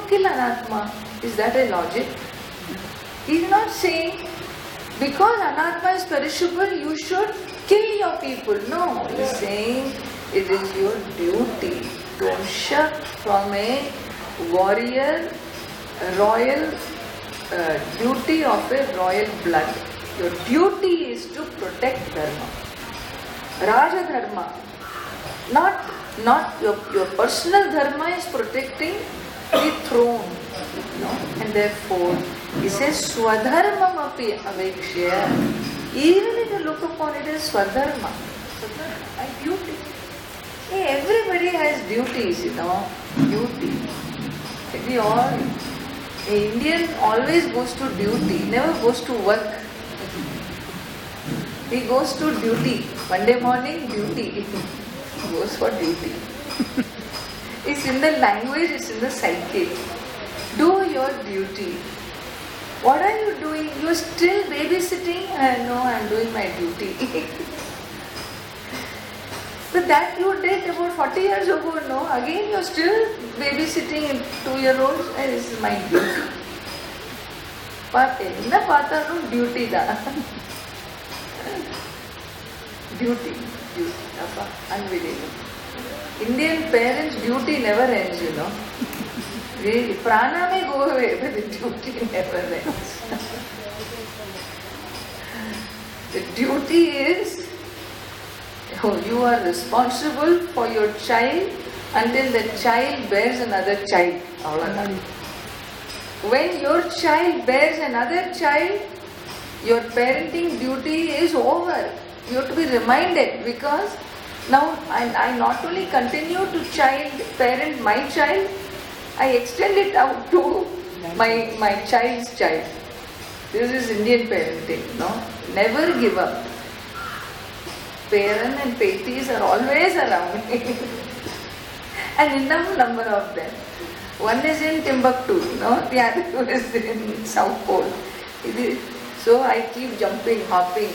kill Anatma. Is that a logic? He is not saying because Anatma is perishable, you should kill your people. No, he is saying it is your duty. Don't shirk from a warrior, royal duty of a royal blood. Your duty is to protect Dharma. Raja Dharma. Not your personal Dharma is protecting the throne. No? And therefore, he says, Swadharmam api avekshya. Even if you look upon it as Swadharma, like duty. Hey, everybody has duties, duty. We all, an Indian always goes to duty, never goes to work. He goes to duty. Monday morning, duty. He goes for duty. It's in the language, it's in the psyche. Do your duty. What are you doing? You are still babysitting? No, I am doing my duty. But that you did about 40 years ago, no? Again you are still babysitting 2-year-olds and this is my duty. But enna paatharum duty da. Duty. Unbelievable. Indian parents' duty never ends, The prana may go away, but the duty never ends. The duty is, you are responsible for your child until the child bears another child. When your child bears another child, your parenting duty is over. You have to be reminded, because now I not only continue to parent my child, I extend it out to my child's child. This is Indian parenting, Never give up. Parents and patis are always around. An enough number of them. One is in Timbuktu, the other is in South Pole. So I keep jumping, hopping.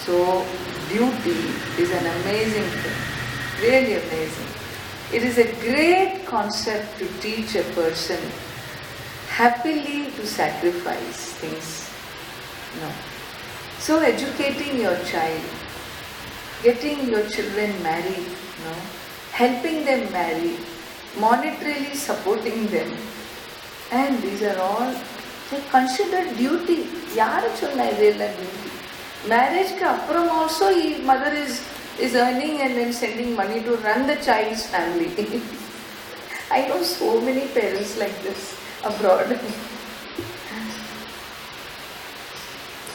So duty is an amazing thing, really amazing. It is a great concept to teach a person happily to sacrifice things. So educating your child, getting your children married, helping them marry, monetarily supporting them, and these are all considered duty. Yaru sonna idella duty. Marriage ka appuram also mother is earning and then sending money to run the child's family. I know so many parents like this abroad.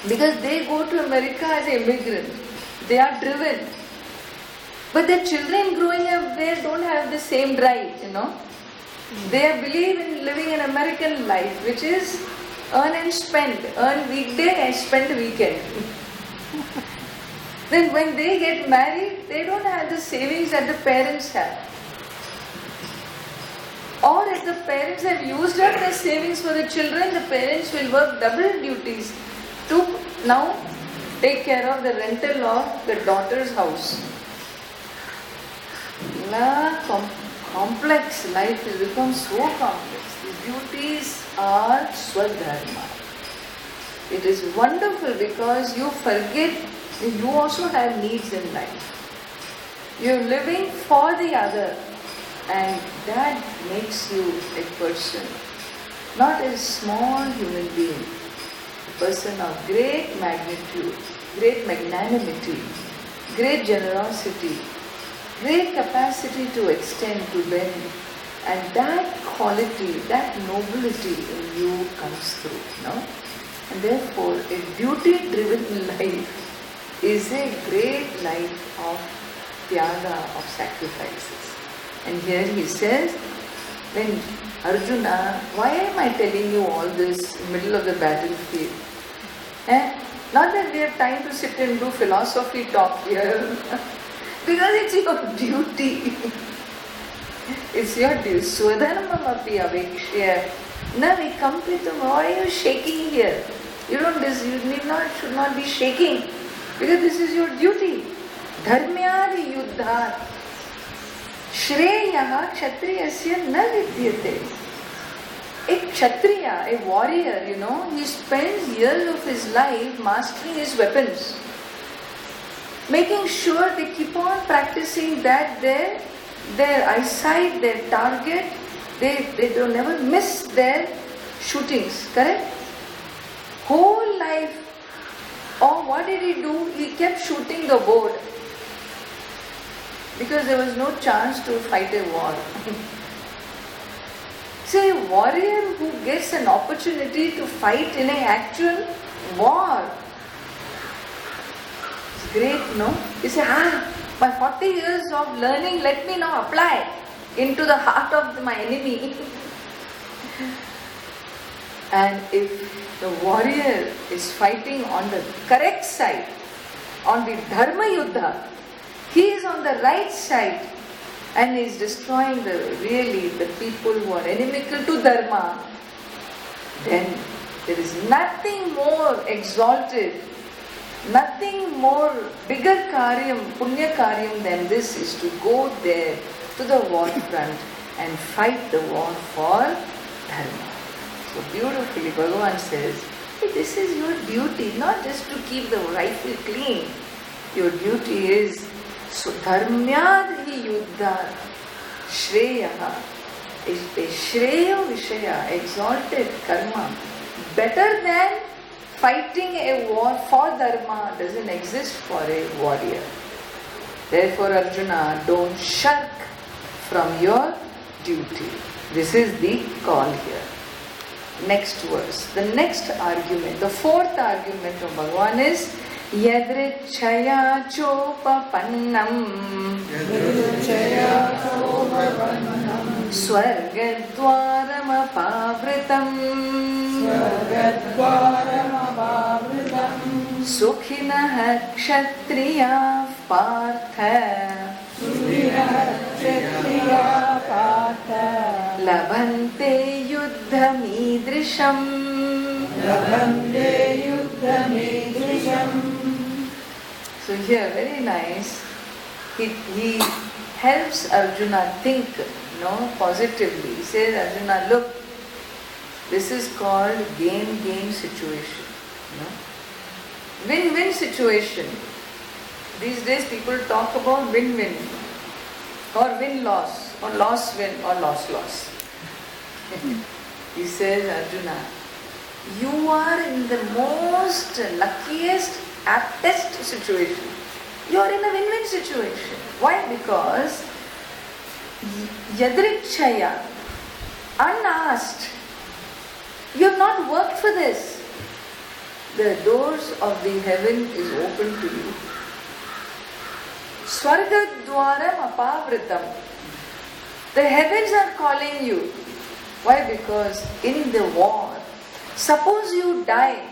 Because they go to America as immigrants. They are driven. But the children growing up there don't have the same drive, They believe in living an American life, which is earn and spend. Earn weekday and spend weekend. Then when they get married, they don't have the savings that the parents have. Or if the parents have used up their savings for the children, the parents will work double duties to now take care of the rental of the daughter's house. Complex life has become so complex. The duties are Swadharma. It is wonderful because you forget that you also have needs in life. You are living for the other, and that makes you a person, not a small human being, a person of great magnitude, great magnanimity, great generosity, great capacity to extend to them, and that quality, that nobility in you comes through, And therefore, a duty-driven life is a great life of tyaga, of sacrifices. And here he says, when Arjuna, why am I telling you all this in the middle of the battlefield? Not that we have time to sit and do philosophy talk here. Because it's your duty. It's your duty. Swadharmam api avekshya. Now we come with them. Why are you shaking here? You should not be shaking. Because this is your duty. Dharmyadi yuddhat. Shreyaha kshatriyasya na vidyate. A kshatriya, a warrior, he spends years of his life mastering his weapons, making sure they keep on practicing that their eyesight, their target, they don't never miss their shootings, correct? Whole life. Or what did he do? He kept shooting the board because there was no chance to fight a war. See, a warrior who gets an opportunity to fight in an actual war, it's great, no? You say, my 40 years of learning, let me now apply into the heart of my enemy. And if the warrior is fighting on the correct side, on the Dharma Yuddha, he is on the right side and is destroying the people who are inimical to Dharma, then there is nothing more exalted, nothing more bigger karyam, punya karyam than this is to go there to the war front and fight the war for Dharma. So beautifully Bhagavan says, this is your duty, not just to keep the rifle clean. Your duty is Dharmyadhi yuddha shreyaha, a shreya vishaya, exalted karma, better than fighting a war for Dharma doesn't exist for a warrior. Therefore Arjuna, don't shirk from your duty. This is the call here. Next verse, the next argument, the fourth argument of Bhagavan is Yadrichaya chopapannam Swargadwaram apavritam Sukhinaha kshatriya partha Labhante yuddhamidrisham. So here, very nice, he helps Arjuna think, positively. He says, Arjuna, look, this is called gain-gain situation. Win-win situation. These days people talk about win-win or win-loss or loss-win or loss-loss. He says, Arjuna, you are in the most luckiest, aptest situation. You are in a win-win situation. Why? Because Yadrikshaya, unasked, you have not worked for this. The doors of the heaven is open to you. Swargadwaram apavritam. The heavens are calling you. Why? Because in the war, suppose you die.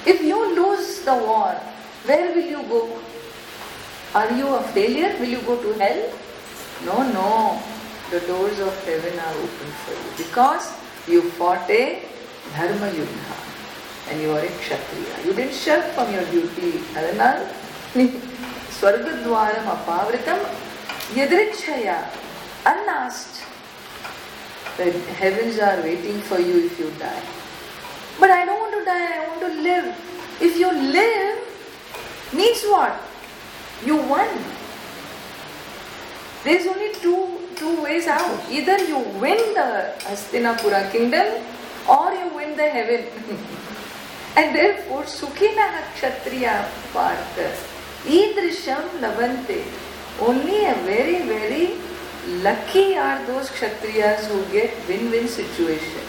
If you lose the war, where will you go? Are you a failure? Will you go to hell? No. The doors of heaven are open for you. Because you fought a Dharma Yuddha. And you are a Kshatriya. You didn't shirk from your duty. Adanal, Swargadwaram apavritam yadrikshaya, unasked. The heavens are waiting for you if you die. But I don't want to die, I want to live. If you live, means what? You won. There is only two ways out. Either you win the Hastinapura kingdom or you win the heaven. And therefore, Sukhinaha Kshatriya Partha Idrisham Labante. Only a very, very lucky are those Kshatriyas who get win-win situation.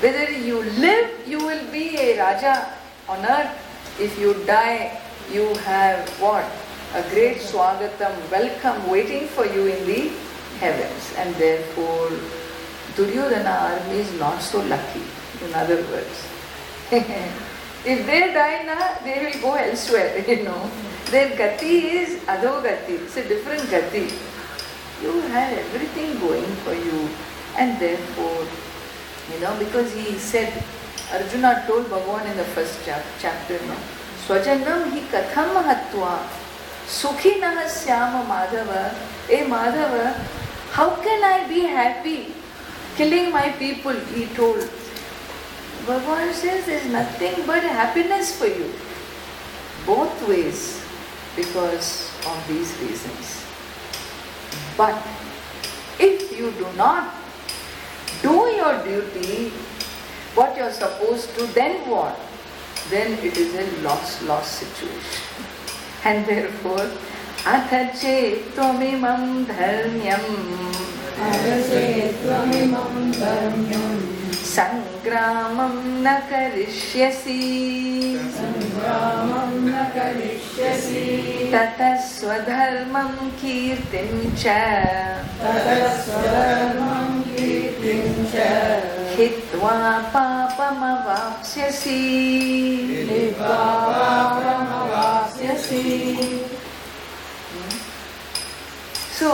Whether you live, you will be a Raja on earth. If you die, you have what? A great Swagatam, welcome waiting for you in the heavens. And therefore, Duryodhana army is not so lucky, in other words. If they die now, they will go elsewhere, Their gati is adogati, it's a different gati. You have everything going for you. And therefore, because he said, Arjuna told Bhagavan in the first chapter, Swajanam hi katham mahatva. Sukhinaha Syama Madhava. Hey Madhava, how can I be happy killing my people? He told. Bhagavan says there is nothing but happiness for you. Both ways, because of these reasons. But if you do not do your duty, what you are supposed to, then what? Then it is a loss situation. And therefore, athache tvamimam dharmyam sangramam na karishyasi tata swadharmam kirtim cha hitva papam avapsyasi. So,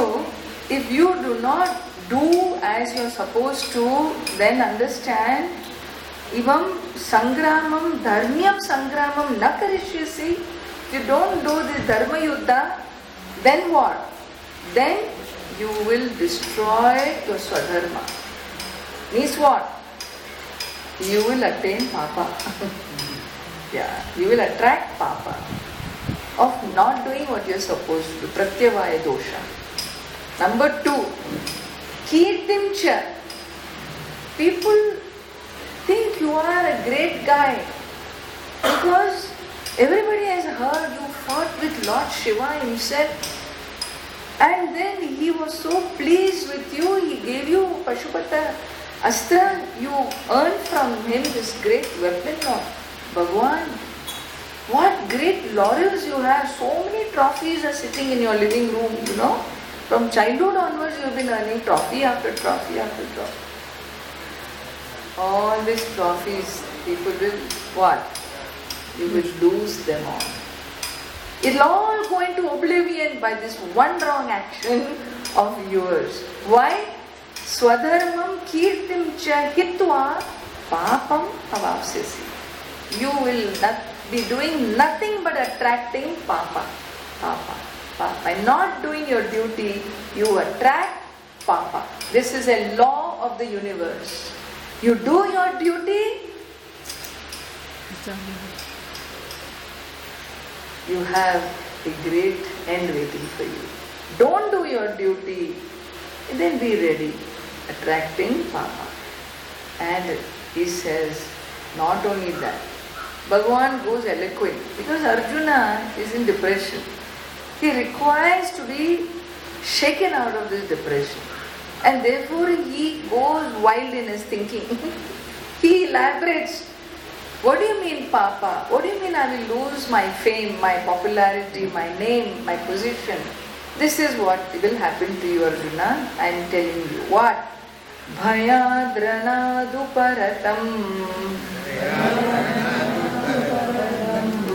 if you do not do as you are supposed to, then understand, ivam sangramam dharmyam sangramam na karishyasi. If you don't do this dharma yuddha, then what? Then you will destroy your swadharma. Means what? You will attain papa. Yeah, you will attract papa of not doing what you are supposed to. Pratyavaya dosha. Number 2, kirtim cha. People think you are a great guy because everybody has heard you fought with Lord Shiva himself. And then he was so pleased with you, he gave you Pashupata Astra. You earned from him this great weapon of Bhagwan. What great laurels you have. So many trophies are sitting in your living room, you know. From childhood onwards you have been earning trophy after trophy after trophy. All these trophies, people will what? You will lose them all. It'll all go into oblivion by this one wrong action of yours. Why? Swadharmam kirtim cha hitva papam avapsyasi. You will not be doing nothing but attracting papa. By not doing your duty, you attract papa. This is a law of the universe. You do your duty, you have a great end waiting for you. Don't do your duty, then be ready, attracting papa. And he says, not only that, Bhagavan goes eloquent because Arjuna is in depression. He requires to be shaken out of this depression. And therefore he goes wild in his thinking. He elaborates. What do you mean, Papa? What do you mean I will lose my fame, my popularity, my name, my position? This is what will happen to you, Arjuna. I am telling you. What? Bhayadranaduparatam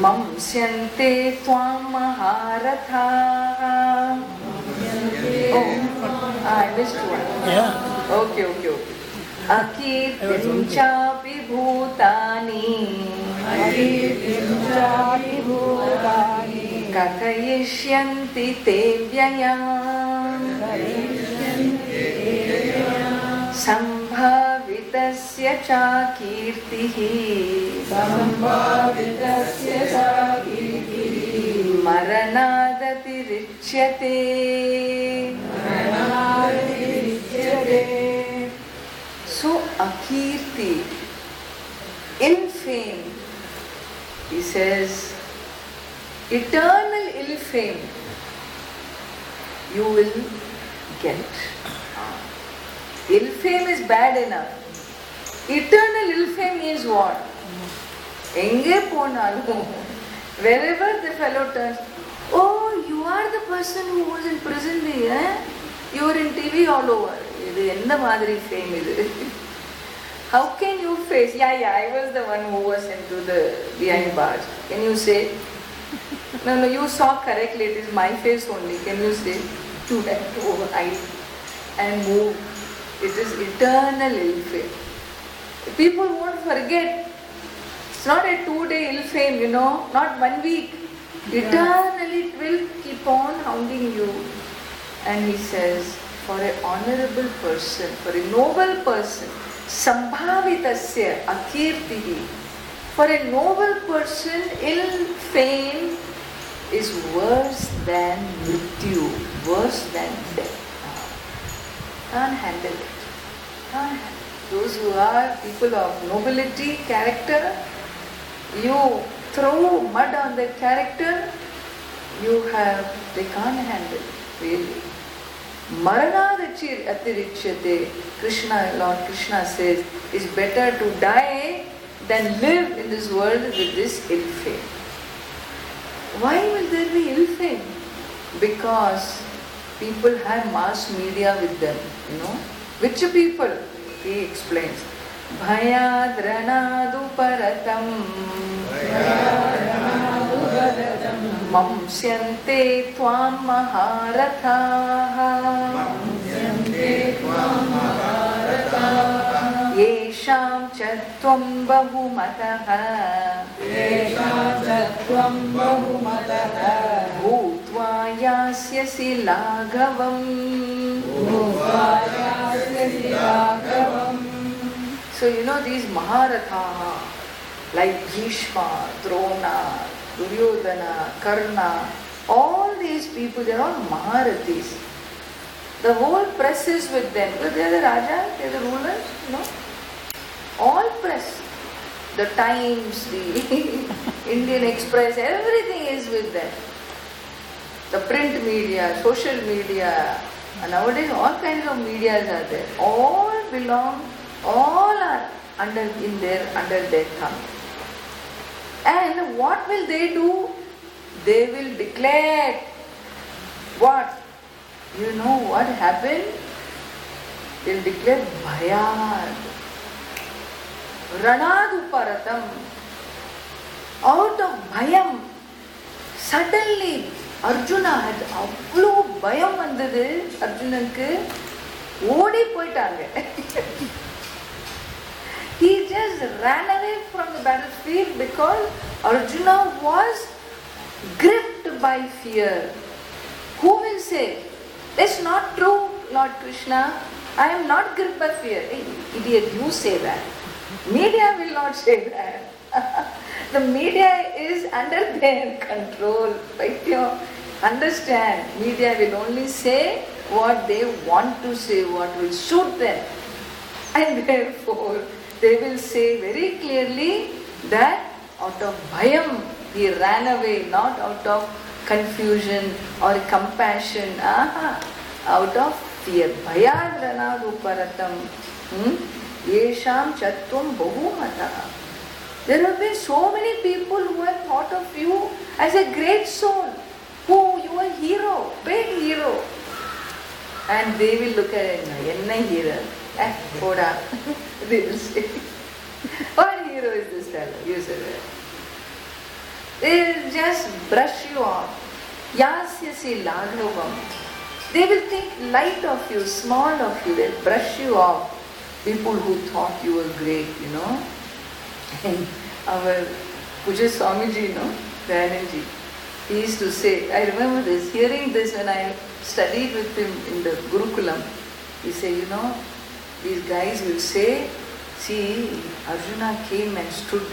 Mamsyante Twam Maharatha. Oh, I missed one. Yeah. Okay. Akirtim chapi bhutani kakayishyanti te vyayam sambhavitasya cha kirtihi maranadati richyate. So akirti, ill fame, he says, eternal ill fame you will get. Ill fame is bad enough. Eternal ill fame means what? Enge ponalum. Wherever the fellow turns, oh, you are the person who was in prison, eh? You were in TV all over. இது என்ன மாதிரி fame இது? How can you face? Yeah, I was the one who was into the behind bars. Can you say? No, you saw correctly. It is my face only. Can you say? You have to hide and move. It is eternal ill fame. People won't forget. It's not a 2-day ill fame, not 1 week. Eternally it will keep on hounding you. And he says, for an honorable person, for a noble person, sambhavitasya akirtihi, for a noble person, ill fame is worse than mrityu, worse than death. Can't handle it. Can't handle it. Those who are people of nobility, character, you throw mud on their character, they can't handle it, really. Maranadachir atirichyate, Lord Krishna says, it's better to die than live in this world with this ill fame. Why will there be ill fame? Because people have mass media with them, Which people? He explains. Bhayadranadu paratam mamsyante tvam maharathaha yesham chatvam bahumataha bhutva yasyasi laghavam. So these Maharathaha, like Bhishma, Drona, Duryodhana, Karna, all these people, they are all Maharathis. The whole press is with them. Because they are the Raja, they are the rulers, All press. The Times, the Indian Express, everything is with them. The print media, social media, and nowadays all kinds of medias are there. All are under their thumb. And what will they do? They will declare what? You know what happened? They will declare Bhayad. Ranaduparatam. Out of Bhayam, suddenly Arjuna had avlo Bhayam vandadu Arjunanku. Odi poitaanga. He just ran away from the battlefield because Arjuna was gripped by fear. Who will say, that's not true, Lord Krishna. I am not gripped by fear. Hey, idiot, you say that. Media will not say that. The media is under their control. Understand, media will only say what they want to say, what will suit them. And therefore, they will say very clearly that out of bhayam he ran away, not out of confusion or compassion, out of fear. Bhayad ranaduparatam yesham chatvam bahumata. There have been so many people who have thought of you as a great soul, who you are a hero, big hero. And they will look at it, enna hero? Poda. They will say, what hero is this fellow? You say that. They will just brush you off. Yasyasi laghavam. They will think light of you, small of you. They will brush you off. People who thought you were great, And our Puja Swamiji, Dayananji, he used to say, I remember this, hearing this when I studied with him in the Gurukulam. He said, these guys will say, see, Arjuna came and stood,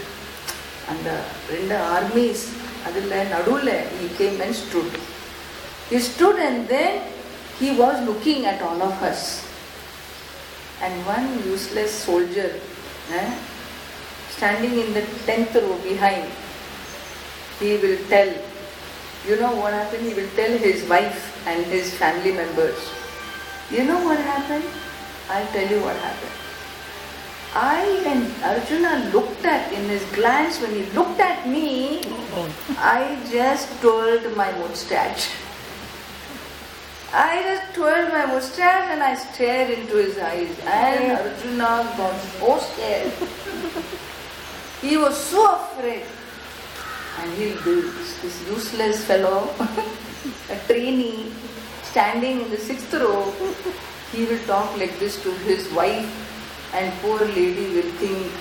and the two armies, he came and stood. He stood and then he was looking at all of us. And one useless soldier, standing in the 10th row behind, he will tell, what happened? He will tell his wife and his family members. You know what happened? I'll tell you what happened. Arjuna looked at, in his glance, when he looked at me, I just twirled my mustache. I just twirled my mustache and I stared into his eyes. And Arjuna got so scared. He was so afraid. And he'll do this useless fellow, a trainee, standing in the 6th row, he will talk like this to his wife, and poor lady will think,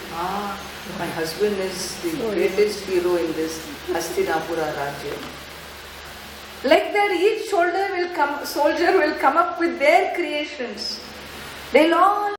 my husband is the greatest hero in this Hastinapura Rajya. Like that, each soldier will come up with their creations. They'll all